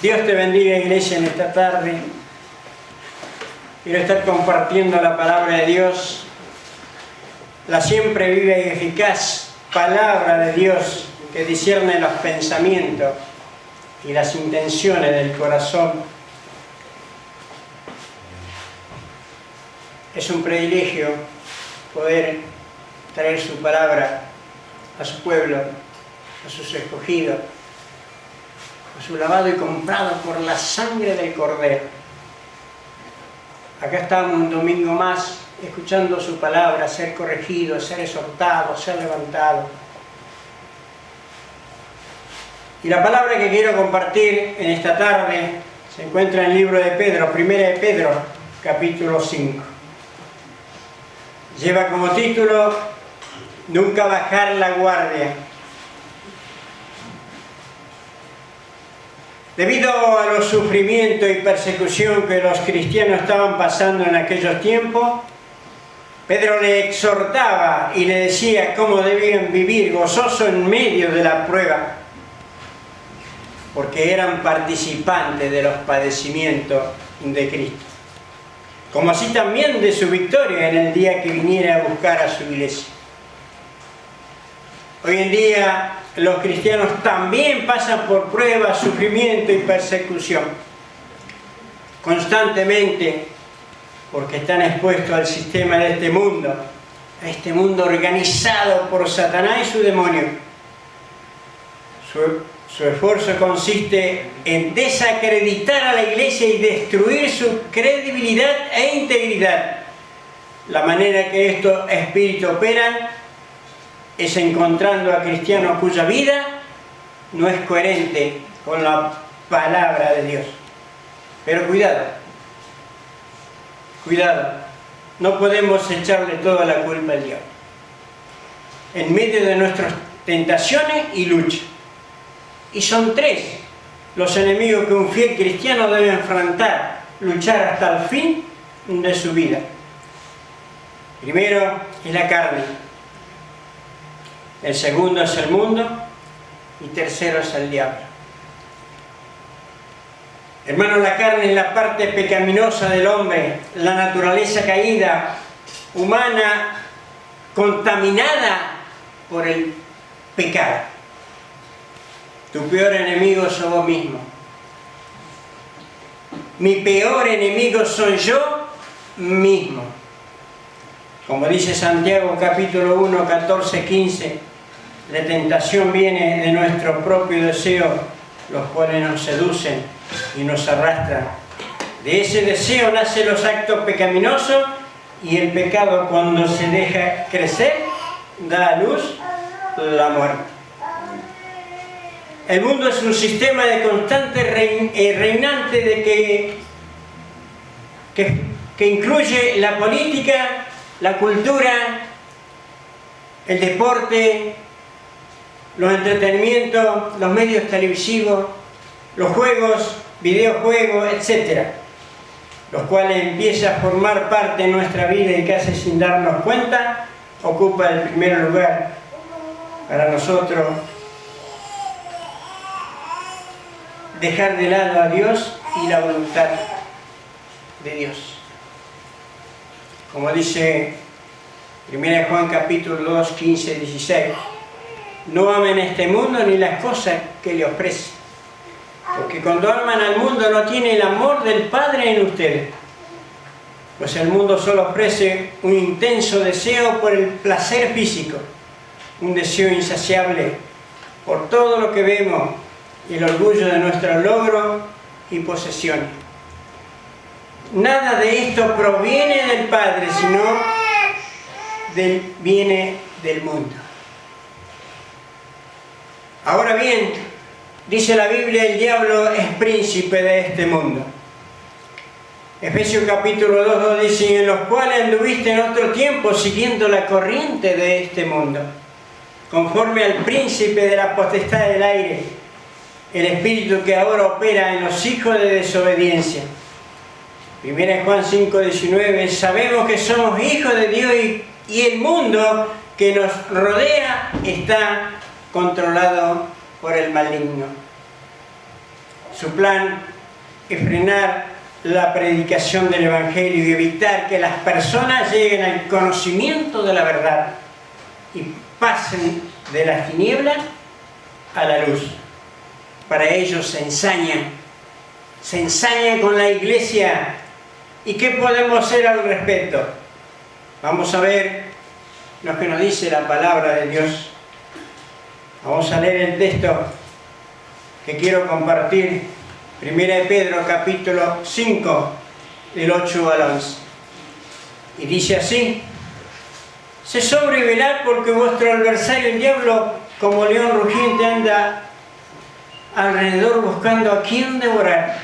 Dios te bendiga, iglesia, en esta tarde. Quiero estar compartiendo la palabra de Dios, la siempre viva y eficaz palabra de Dios que discierne los pensamientos y las intenciones del corazón. Es un privilegio poder traer su palabra a su pueblo, a sus escogidos, a su lavado y comprado por la sangre del Cordero. Acá estamos un domingo más, escuchando su palabra, ser corregido, ser exhortado, ser levantado. Y la palabra que quiero compartir en esta tarde se encuentra en el libro de Pedro, Primera de Pedro, capítulo 5. Lleva como título, Nunca bajar la guardia. Debido a los sufrimientos y persecución que los cristianos estaban pasando en aquellos tiempos, Pedro le exhortaba y le decía cómo debían vivir gozosos en medio de la prueba, porque eran participantes de los padecimientos de Cristo, como así también de su victoria en el día que viniera a buscar a su iglesia. Hoy en día los cristianos también pasan por pruebas, sufrimiento y persecución constantemente, porque están expuestos al sistema de este mundo, a este mundo organizado por Satanás y su demonio. Su esfuerzo consiste en desacreditar a la iglesia y destruir su credibilidad e integridad. La manera que estos espíritus operan es encontrando a cristianos cuya vida no es coherente con la palabra de Dios. Pero cuidado, no podemos echarle toda la culpa al diablo en medio de nuestras tentaciones y luchas. Y son tres los enemigos que un fiel cristiano debe enfrentar, luchar hasta el fin de su vida. Primero es la carne. El segundo es el mundo y tercero es el diablo. Hermanos, la carne es la parte pecaminosa del hombre, la naturaleza caída, humana, contaminada por el pecado. Tu peor enemigo sos vos mismo. Mi peor enemigo soy yo mismo. Como dice Santiago capítulo 1, 14, 15, la tentación viene de nuestro propio deseo, los cuales nos seducen y nos arrastran. De ese deseo nacen los actos pecaminosos y el pecado, cuando se deja crecer, da a luz la muerte. El mundo es un sistema de constante reinante de que incluye la política, la cultura, el deporte, los entretenimientos, los medios televisivos, los juegos, videojuegos, etc., los cuales empiezan a formar parte de nuestra vida y casi sin darnos cuenta, ocupa el primer lugar para nosotros dejar de lado a Dios y la voluntad de Dios. Como dice 1 Juan capítulo 2, 15, 16, no amen este mundo ni las cosas que le ofrece, porque cuando aman al mundo no tiene el amor del Padre en ustedes, pues el mundo solo ofrece un intenso deseo por el placer físico, un deseo insaciable por todo lo que vemos y el orgullo de nuestros logros y posesiones. Nada de esto proviene del Padre, sino viene del mundo. Ahora bien, dice la Biblia, el diablo es príncipe de este mundo. Efesios capítulo 2 dice, en los cuales anduviste en otro tiempo siguiendo la corriente de este mundo, conforme al príncipe de la potestad del aire, el espíritu que ahora opera en los hijos de desobediencia. 1 Juan 5:19, sabemos que somos hijos de Dios y el mundo que nos rodea está controlado por el maligno. Su plan es frenar la predicación del Evangelio y evitar que las personas lleguen al conocimiento de la verdad y pasen de las tinieblas a la luz. Para ellos se ensañan con la iglesia. ¿Y qué podemos hacer al respecto? Vamos a ver lo que nos dice la palabra de Dios. Vamos a leer el texto que quiero compartir. 1 de Pedro capítulo 5, del 8 al 11. Y dice así: sé sobrio y velad, porque vuestro adversario el diablo, como león rugiente, anda alrededor buscando a quien devorar,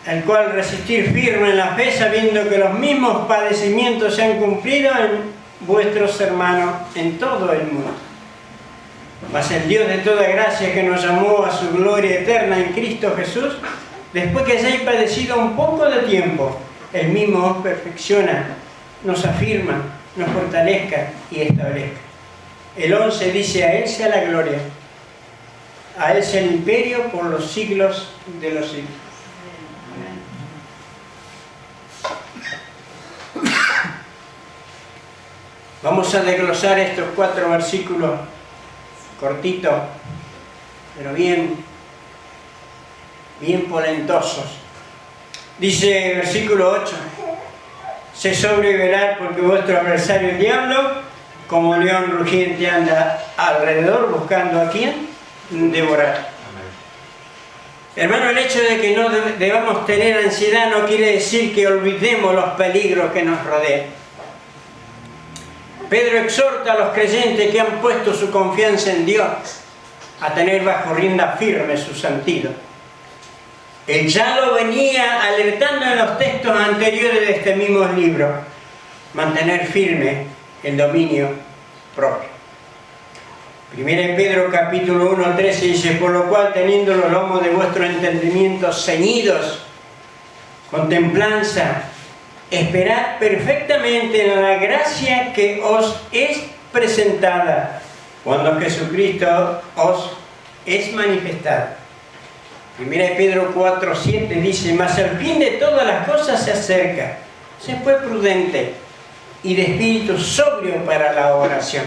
al cual resistir firme en la fe, sabiendo que los mismos padecimientos se han cumplido en vuestros hermanos en todo el mundo. Mas el Dios de toda gracia, que nos llamó a su gloria eterna en Cristo Jesús, después que hayáis padecido un poco de tiempo, Él mismo os perfecciona, nos afirma, nos fortalezca y establezca. El 11 dice: a Él sea la gloria, a Él sea el imperio por los siglos de los siglos. Vamos a desglosar estos 4 versículos cortitos, pero bien polentosos. Dice versículo 8: sé sobrio y velad, porque vuestro adversario el diablo, como león rugiente, anda alrededor buscando a quien devorar. Hermano, el hecho de que no debamos tener ansiedad no quiere decir que olvidemos los peligros que nos rodean. Pedro exhorta a los creyentes que han puesto su confianza en Dios a tener bajo rienda firme su santidad. Él ya lo venía alertando en los textos anteriores de este mismo libro: mantener firme el dominio propio. 1 Pedro capítulo 1, 13 dice: por lo cual, teniendo los lomos de vuestro entendimiento ceñidos con templanza, esperad perfectamente en la gracia que os es presentada cuando Jesucristo os es manifestado. 1 Pedro 4, 7 dice: mas el fin de todas las cosas se acerca. Se fue prudente y de espíritu sobrio para la oración.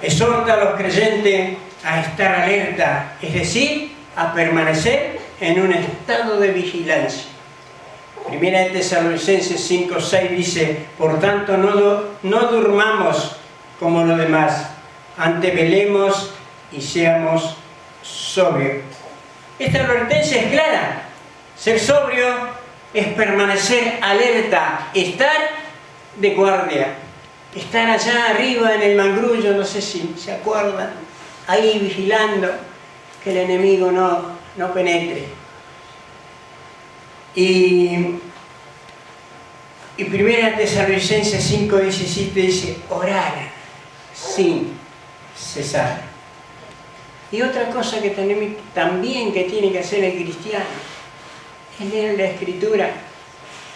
Exhorta a los creyentes a estar alerta, es decir, a permanecer en un estado de vigilancia. 1 Tesalonicenses 5, 6 dice: por tanto, no durmamos como los demás, antes velemos y seamos sobrios. Esta advertencia es clara. Ser sobrio es permanecer alerta, estar de guardia, estar allá arriba en el mangrullo, no sé si se acuerdan, ahí vigilando que el enemigo no penetre. Y 1 Tesalonicenses 5, 17 dice: orar sin cesar. Y otra cosa que tenemos también que tiene que hacer el cristiano es leer la Escritura,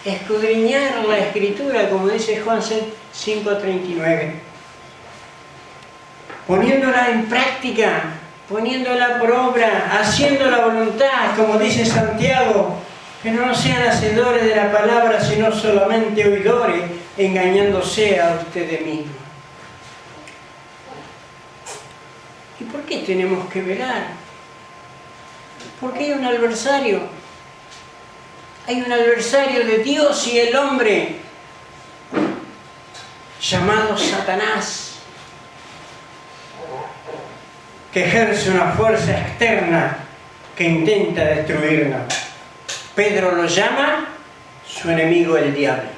escudriñar la Escritura, como dice Juan 5:39, poniéndola en práctica, poniéndola por obra, haciendo la voluntad, como dice Santiago, que no sean hacedores de la palabra, sino solamente oidores, engañándose a ustedes mismos. ¿Y por qué tenemos que velar? Porque hay un adversario. Hay un adversario de Dios y el hombre, llamado Satanás, que ejerce una fuerza externa que intenta destruirnos. Pedro lo llama su enemigo el diablo.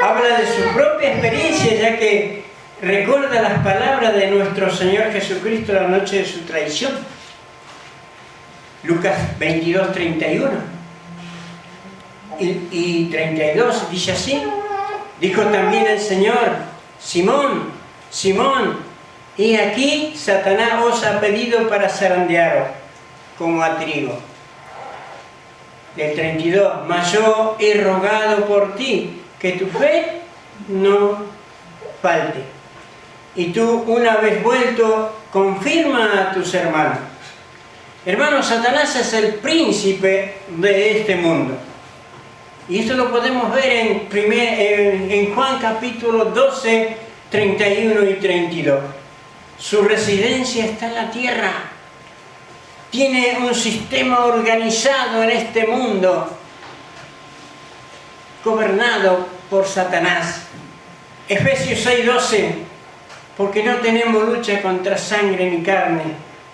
Habla de su propia experiencia, ya que recuerda las palabras de nuestro Señor Jesucristo la noche de su traición. Lucas 22, 31 y 32 dice así: dijo también el Señor: Simón, Simón, y aquí Satanás os ha pedido para zarandearos como a trigo. Del 32: mas yo he rogado por ti, que tu fe no falte. y tú, una vez vuelto, confirma a tus hermanos. Hermanos, Satanás es el príncipe de este mundo. Y esto lo podemos ver en Juan capítulo 12, 31 y 32. Su residencia está en la tierra. Tiene un sistema organizado en este mundo, gobernado por Satanás. Efesios 6:12, porque no tenemos lucha contra sangre ni carne,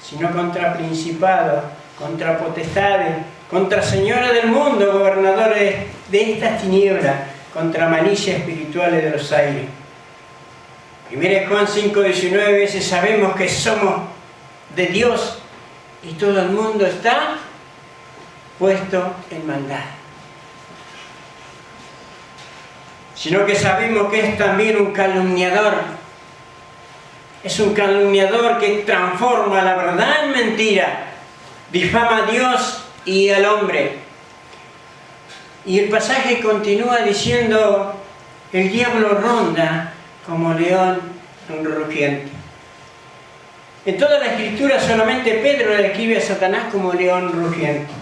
sino contra principados, contra potestades, contra señores del mundo, gobernadores de estas tinieblas, contra malicias espirituales de los aires. 1 Juan 5:19 dice, sabemos que somos de Dios y todo el mundo está puesto en maldad. Sino que sabemos que es también un calumniador. Es un calumniador que transforma la verdad en mentira, difama a Dios y al hombre. Y el pasaje continúa diciendo, el diablo ronda como león rugiente. En toda la Escritura solamente Pedro le describe a Satanás como león rugiente.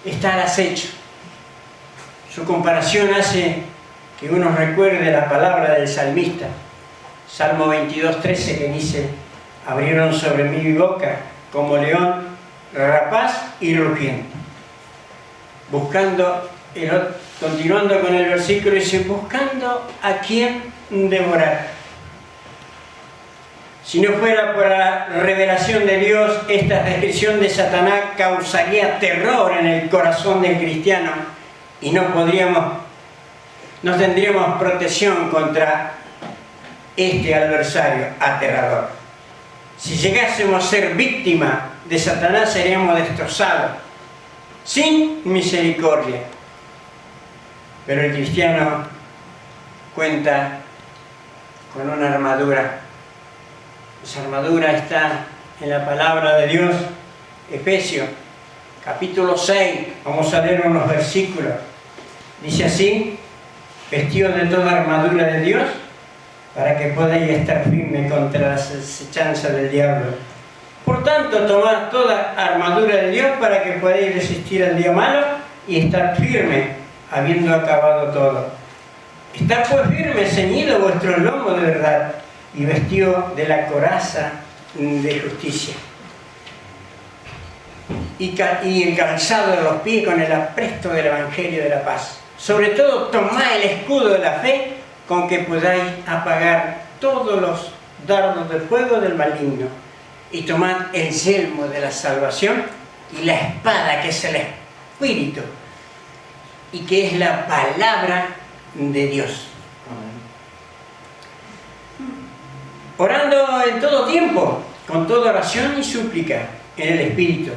Está al acecho. Su comparación hace que uno recuerde la palabra del salmista. Salmo 22:13, que dice, abrieron sobre mí mi boca como león rapaz y rugiente. Continuando con el versículo, dice, buscando a quien devorar. Si no fuera por la revelación de Dios, esta descripción de Satanás causaría terror en el corazón del cristiano y no tendríamos protección contra este adversario aterrador. Si llegásemos a ser víctimas de Satanás, seríamos destrozados, sin misericordia. Pero el cristiano cuenta con una armadura. Esa armadura está en la palabra de Dios. Efesios, capítulo 6, vamos a leer unos versículos. Dice así, vestidos de toda armadura de Dios, para que podáis estar firmes contra las acechanzas del diablo. Por tanto, tomad toda armadura de Dios para que podáis resistir al día malo y estar firmes, habiendo acabado todo. Estad pues firmes, ceñido vuestro lomo de verdad y vestido de la coraza de justicia. Y el calzado de los pies con el apresto del Evangelio de la paz. Sobre todo, tomad el escudo de la fe con que podáis apagar todos los dardos del fuego del maligno. Y tomad el yelmo de la salvación y la espada, que es el Espíritu y que es la palabra de Dios. Orando en todo tiempo, con toda oración y súplica en el Espíritu,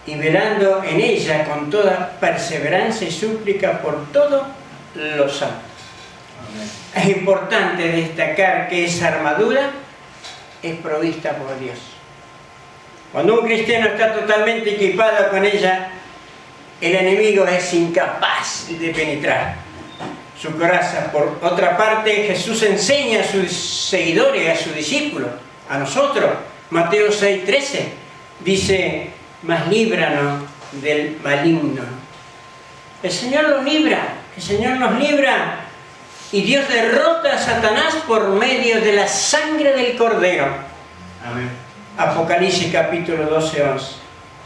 y velando en ella con toda perseverancia y súplica por todos los santos. Es importante destacar que esa armadura es provista por Dios. Cuando un cristiano está totalmente equipado con ella, el enemigo es incapaz de penetrar su coraza. Por otra parte, Jesús enseña a sus seguidores, a sus discípulos, a nosotros, Mateo 6:13, dice, mas líbranos del maligno. El Señor los libra, el Señor nos libra, y Dios derrota a Satanás por medio de la sangre del Cordero. Amén. Apocalipsis capítulo 12:11.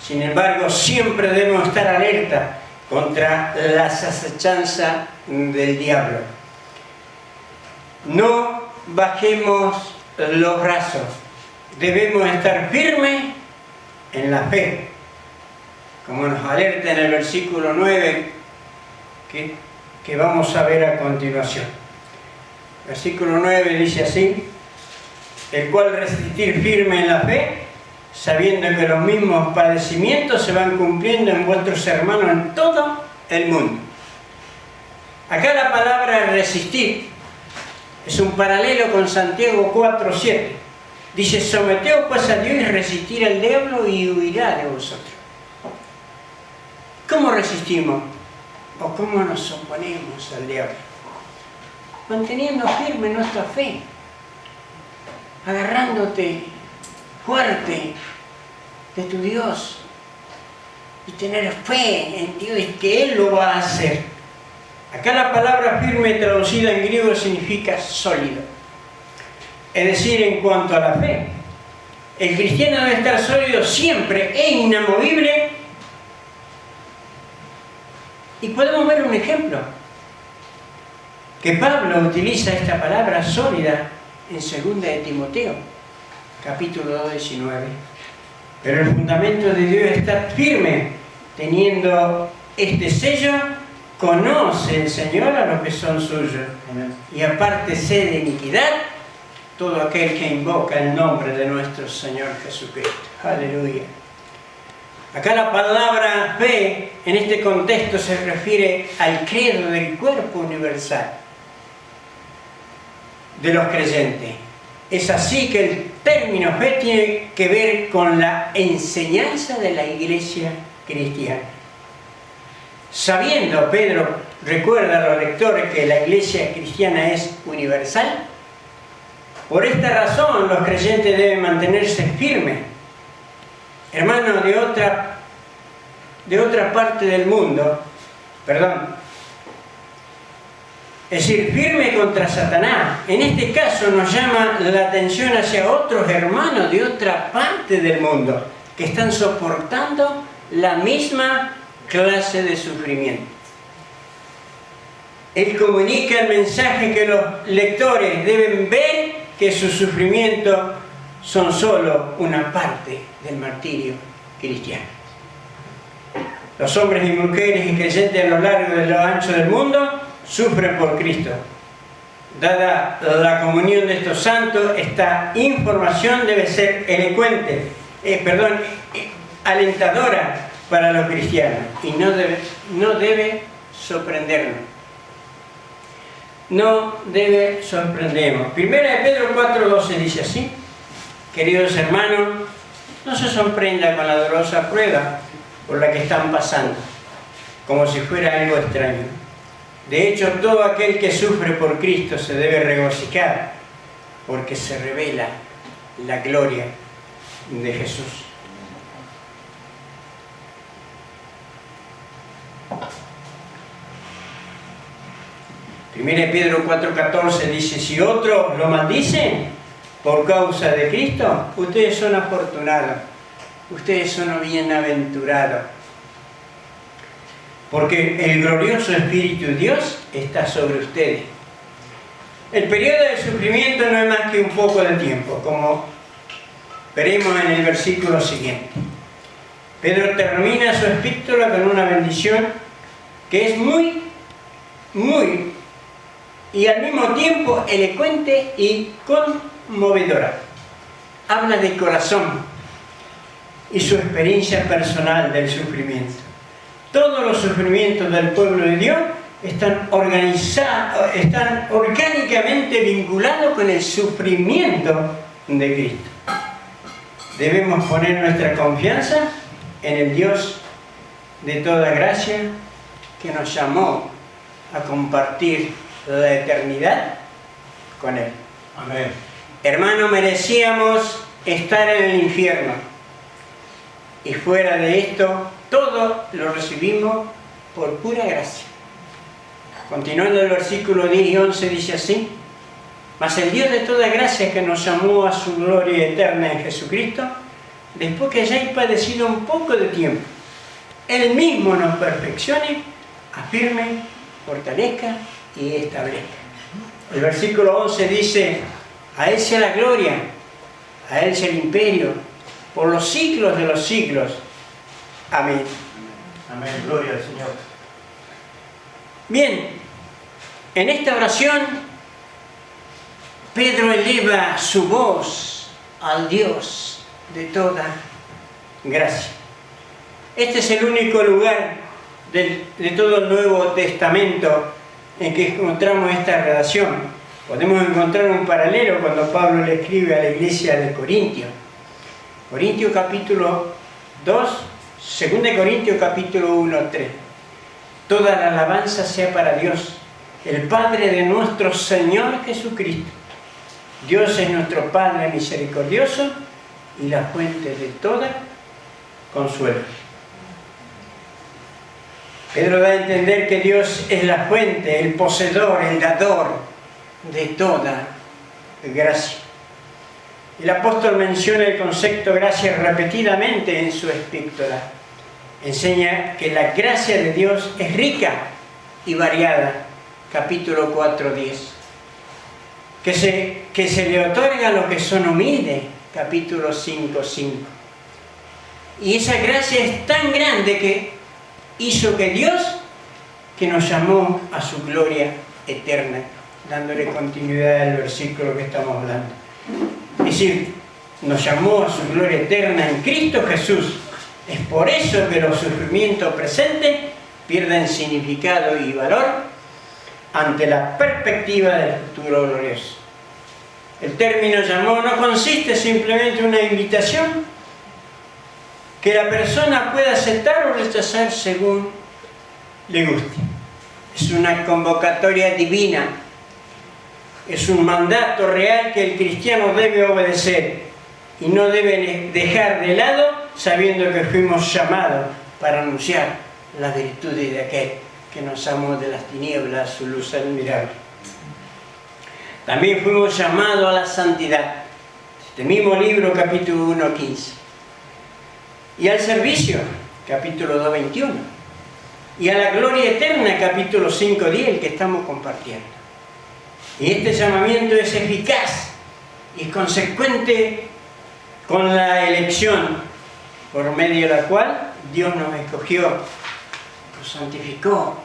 Sin embargo, siempre debemos estar alerta contra las acechanzas del diablo. No bajemos los brazos. Debemos estar firmes en la fe, como nos alerta en el versículo 9 que vamos a ver a continuación. Versículo 9 dice así, el cual resistir firme en la fe, sabiendo que los mismos padecimientos se van cumpliendo en vuestros hermanos en todo el mundo. Acá la palabra resistir es un paralelo con Santiago 4:7. Dice, someteos pues a Dios y resistir al diablo y huirá de vosotros. ¿Cómo resistimos? ¿O cómo nos oponemos al diablo? manteniendo firme nuestra fe, agarrándote fuerte de tu Dios y tener fe en Dios y que Él lo va a hacer. Acá la palabra firme traducida en griego significa sólido. Es decir, en cuanto a la fe, el cristiano debe estar sólido siempre e inamovible. Y podemos ver un ejemplo, que Pablo utiliza esta palabra sólida en 2 de Timoteo, capítulo 2, 19. Pero el fundamento de Dios está firme, teniendo este sello, conoce el Señor a los que son suyos. Y apártese de iniquidad todo aquel que invoca el nombre de nuestro Señor Jesucristo. Aleluya. Acá la palabra fe, en este contexto, se refiere al credo del cuerpo universal de los creyentes. Es así que el término fe tiene que ver con la enseñanza de la iglesia cristiana. Sabiendo, Pedro recuerda a los lectores que la iglesia cristiana es universal, por esta razón los creyentes deben mantenerse firmes. Hermanos de otra parte del mundo, es decir, firme contra Satanás. En este caso nos llama la atención hacia otros hermanos de otra parte del mundo que están soportando la misma clase de sufrimiento. Él comunica el mensaje que los lectores deben ver que sus sufrimientos son solo una parte del martirio cristiano. Los hombres y mujeres y creyentes a lo largo y a lo ancho del mundo sufren por Cristo. Dada la comunión de estos santos, esta información debe ser alentadora para los cristianos y no debe sorprendernos. No debe sorprendernos. Primera de Pedro 4:12 dice así: queridos hermanos, no se sorprendan con la dolorosa prueba por la que están pasando, como si fuera algo extraño. De hecho, todo aquel que sufre por Cristo se debe regocijar, porque se revela la gloria de Jesús. Primera de Pedro 4:14 dice: si otros lo maldicen por causa de Cristo, ustedes son afortunados, ustedes son bienaventurados, porque el glorioso Espíritu de Dios está sobre ustedes. El periodo de sufrimiento no es más que un poco de tiempo, como veremos en el versículo siguiente. Pedro termina su epístola con una bendición que es muy y al mismo tiempo elocuente y conmovedora. Habla del corazón y su experiencia personal del sufrimiento. Todos los sufrimientos del pueblo de Dios están orgánicamente vinculados con el sufrimiento de Cristo. Debemos poner nuestra confianza en el Dios de toda gracia que nos llamó a compartir la eternidad con Él. Amén. Hermano, merecíamos estar en el infierno y fuera de esto todo lo recibimos por pura gracia. Continuando el versículo 10 y 11 dice así: mas el Dios de toda gracia, que nos llamó a su gloria eterna en Jesucristo, después que hayáis padecido un poco de tiempo, Él mismo nos perfeccione, afirme, fortalezca y establezca. El versículo 11 dice: a Él sea la gloria, a Él sea el imperio, por los siglos de los siglos. Amén. Amén. Gloria al Señor. Bien, en esta oración Pedro eleva su voz al Dios de toda gracia. Este es el único lugar de todo el Nuevo Testamento en que encontramos esta relación. Podemos encontrar un paralelo cuando Pablo le escribe a la iglesia de Corintios. Corintios capítulo 2, 2 Corintios capítulo 1, 3. Toda la alabanza sea para Dios, el Padre de nuestro Señor Jesucristo. Dios es nuestro Padre misericordioso y la fuente de toda consuelo. Pedro da a entender que Dios es la fuente, el poseedor, el dador de toda gracia. El apóstol menciona el concepto gracia repetidamente en su epístola. Enseña que la gracia de Dios es rica y variada, capítulo 4:10. Que se le otorga a los que son humildes, capítulo 5:5. Y esa gracia es tan grande que hizo que Dios, que nos llamó a su gloria eterna, dándole continuidad al versículo que estamos hablando. Es decir, nos llamó a su gloria eterna en Cristo Jesús. Es por eso que los sufrimientos presentes pierden significado y valor ante la perspectiva del futuro glorioso. El término llamó no consiste simplemente en una invitación que la persona pueda aceptar o rechazar según le guste. Es una convocatoria divina. Es un mandato real que el cristiano debe obedecer y no debe dejar de lado, sabiendo que fuimos llamados para anunciar las virtudes de aquel que nos amó de las tinieblas a su luz admirable. También fuimos llamados a la santidad. Este mismo libro, capítulo 1:15. Y al servicio, capítulo 2:21. Y a la gloria eterna, capítulo 5:10, el que estamos compartiendo. Y este llamamiento es eficaz y consecuente con la elección por medio de la cual Dios nos escogió, nos santificó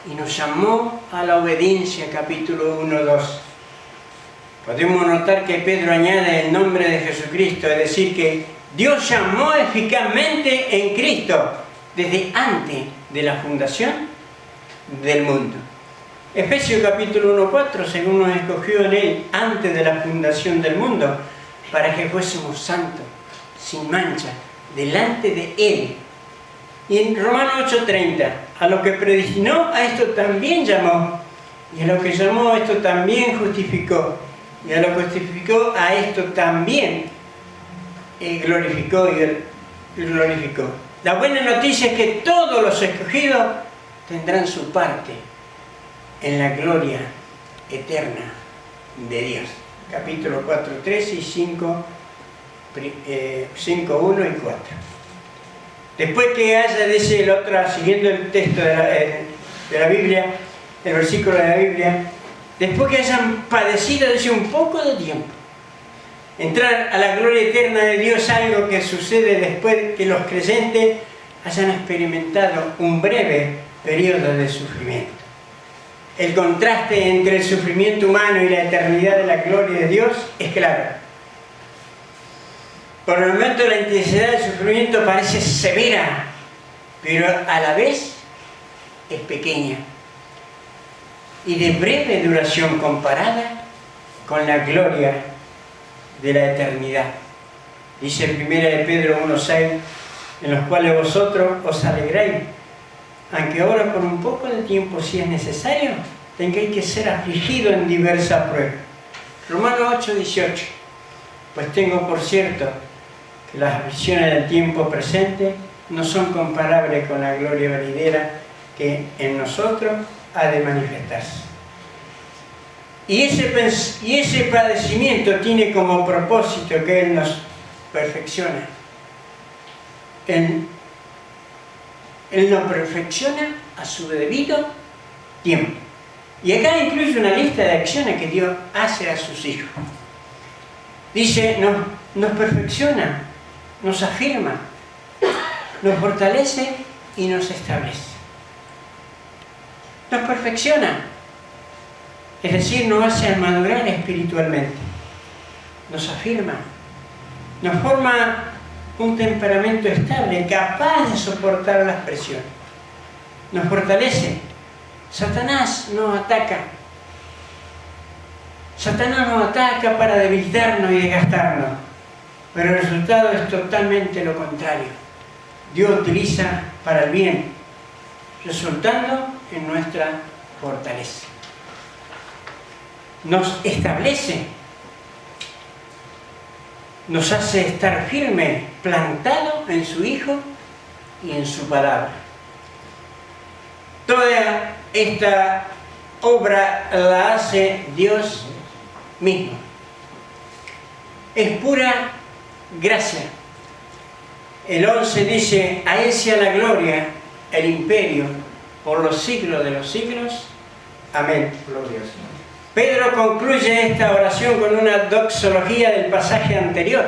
y nos llamó a la obediencia, capítulo 1:2. Podemos notar que Pedro añade el nombre de Jesucristo, es decir, que Dios llamó eficazmente en Cristo desde antes de la fundación del mundo. Efesios capítulo 1:4, según nos escogió en Él antes de la fundación del mundo, para que fuésemos santos, sin mancha, delante de Él. Y en Romanos 8:30, a lo que predestinó, a esto también llamó, y a lo que llamó, a esto también justificó, y a lo que justificó, a esto también glorificó y glorificó. La buena noticia es que todos los escogidos tendrán su parte en la gloria eterna de Dios. Capítulo 4:3 y 5:1 y 4. Después que haya, dice el otro, siguiendo el texto de la Biblia, el versículo de la Biblia, después que hayan padecido, dice, un poco de tiempo, entrar a la gloria eterna de Dios es algo que sucede después que los creyentes hayan experimentado un breve periodo de sufrimiento. El contraste entre el sufrimiento humano y la eternidad de la gloria de Dios es claro. Por el momento la intensidad del sufrimiento parece severa, pero a la vez es pequeña y de breve duración comparada con la gloria de la eternidad. Dice en 1 de Pedro 1:6, en los cuales vosotros os alegráis, aunque ahora por un poco de tiempo, si es necesario, tengáis que ser afligidos en diversas pruebas. Romanos 8:18, pues tengo por cierto que las aflicciones del tiempo presente no son comparables con la gloria venidera que en nosotros ha de manifestarse. Y ese padecimiento tiene como propósito que Él nos perfecciona. Él nos perfecciona a su debido tiempo. Y acá incluye una lista de acciones que Dios hace a sus hijos. Dice, nos perfecciona, nos afirma, nos fortalece y nos establece. Nos perfecciona, es decir, nos hace madurar espiritualmente. Nos afirma, nos forma un temperamento estable, capaz de soportar las presiones. Nos fortalece. Satanás nos ataca. Satanás nos ataca para debilitarnos y desgastarnos, pero el resultado es totalmente lo contrario. Dios utiliza para el bien, resultando en nuestra fortaleza. nos establece, nos hace estar firme, plantado en su Hijo y en su palabra. Toda esta obra la hace Dios mismo. Es pura gracia. El 11 dice: a Él sea la gloria, el imperio, por los siglos de los siglos. Amén. Gloria al Señor. Pedro concluye esta oración con una doxología del pasaje anterior,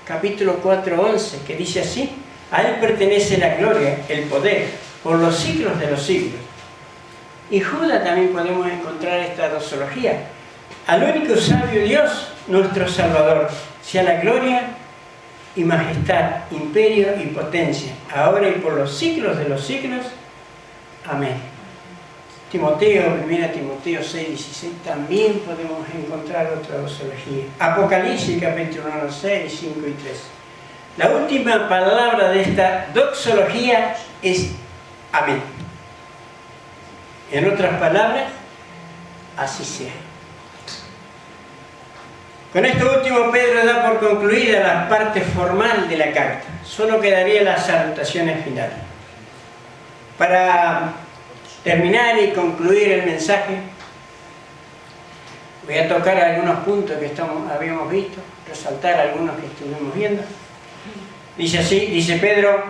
capítulo 4:11, que dice así: a Él pertenece la gloria, el poder, por los siglos de los siglos. Y Judas también podemos encontrar esta doxología: al único sabio Dios, nuestro Salvador, sea la gloria y majestad, imperio y potencia, ahora y por los siglos de los siglos. Amén. Timoteo, 1 Timoteo 6:16, también podemos encontrar otra doxología. Apocalipsis, capítulo 1, 6, 5 y 3. La última palabra de esta doxología es amén. En otras palabras, así sea. Con esto último, Pedro da por concluida la parte formal de la carta. Solo quedarían las salutaciones finales. Para terminar y concluir el mensaje, voy a tocar algunos puntos que habíamos visto, resaltar algunos que estuvimos viendo. Dice así, dice Pedro,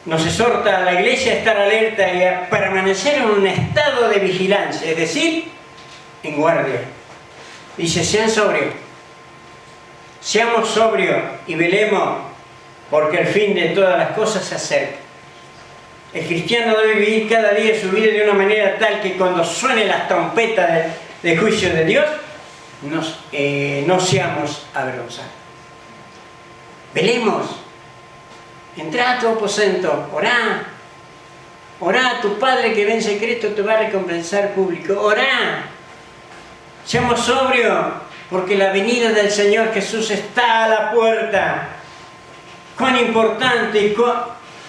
nos exhorta a la iglesia a estar alerta y a permanecer en un estado de vigilancia, es decir, en guardia. Dice, sean sobrios, seamos sobrios y velemos, porque el fin de todas las cosas se acerca. El cristiano debe vivir cada día su vida de una manera tal que cuando suene las trompetas de juicio de Dios, no seamos avergonzados. Velemos, entrá a tu aposento, orá. Orá, tu Padre que ve en secreto te va a recompensar público. Orá. Seamos sobrios, porque la venida del Señor Jesús está a la puerta. Cuán importante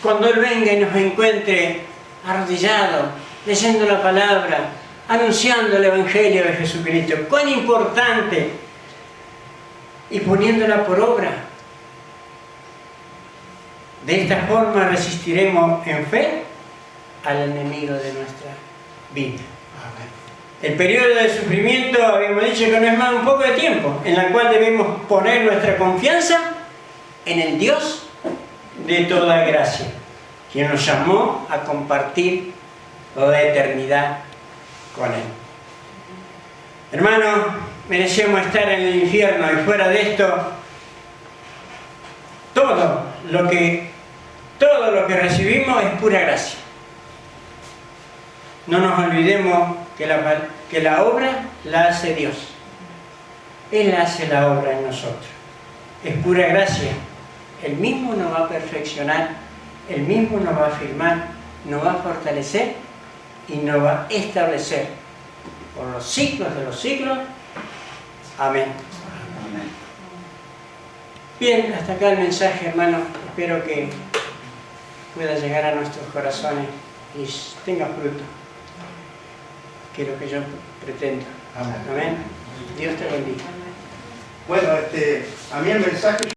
cuando Él venga y nos encuentre arrodillados, leyendo la palabra, anunciando el Evangelio de Jesucristo. Cuán importante, y poniéndola por obra. De esta forma resistiremos en fe al enemigo de nuestra vida. El periodo de sufrimiento, habíamos dicho que no es más un poco de tiempo, en la cual debemos poner nuestra confianza en el Dios de toda gracia, quien nos llamó a compartir toda eternidad con Él. Hermanos, merecemos estar en el infierno, y fuera de esto, todo lo que recibimos es pura gracia. No nos olvidemos que la obra la hace Dios. Él hace la obra en nosotros. Es pura gracia. Él mismo nos va a perfeccionar, Él mismo nos va a afirmar, nos va a fortalecer y nos va a establecer por los siglos de los siglos. Amén. Bien, hasta acá el mensaje, hermano. Espero que pueda llegar a nuestros corazones y tenga fruto, que es lo que yo pretendo. Amén. Amén. Dios te bendiga. Bueno, a mí el mensaje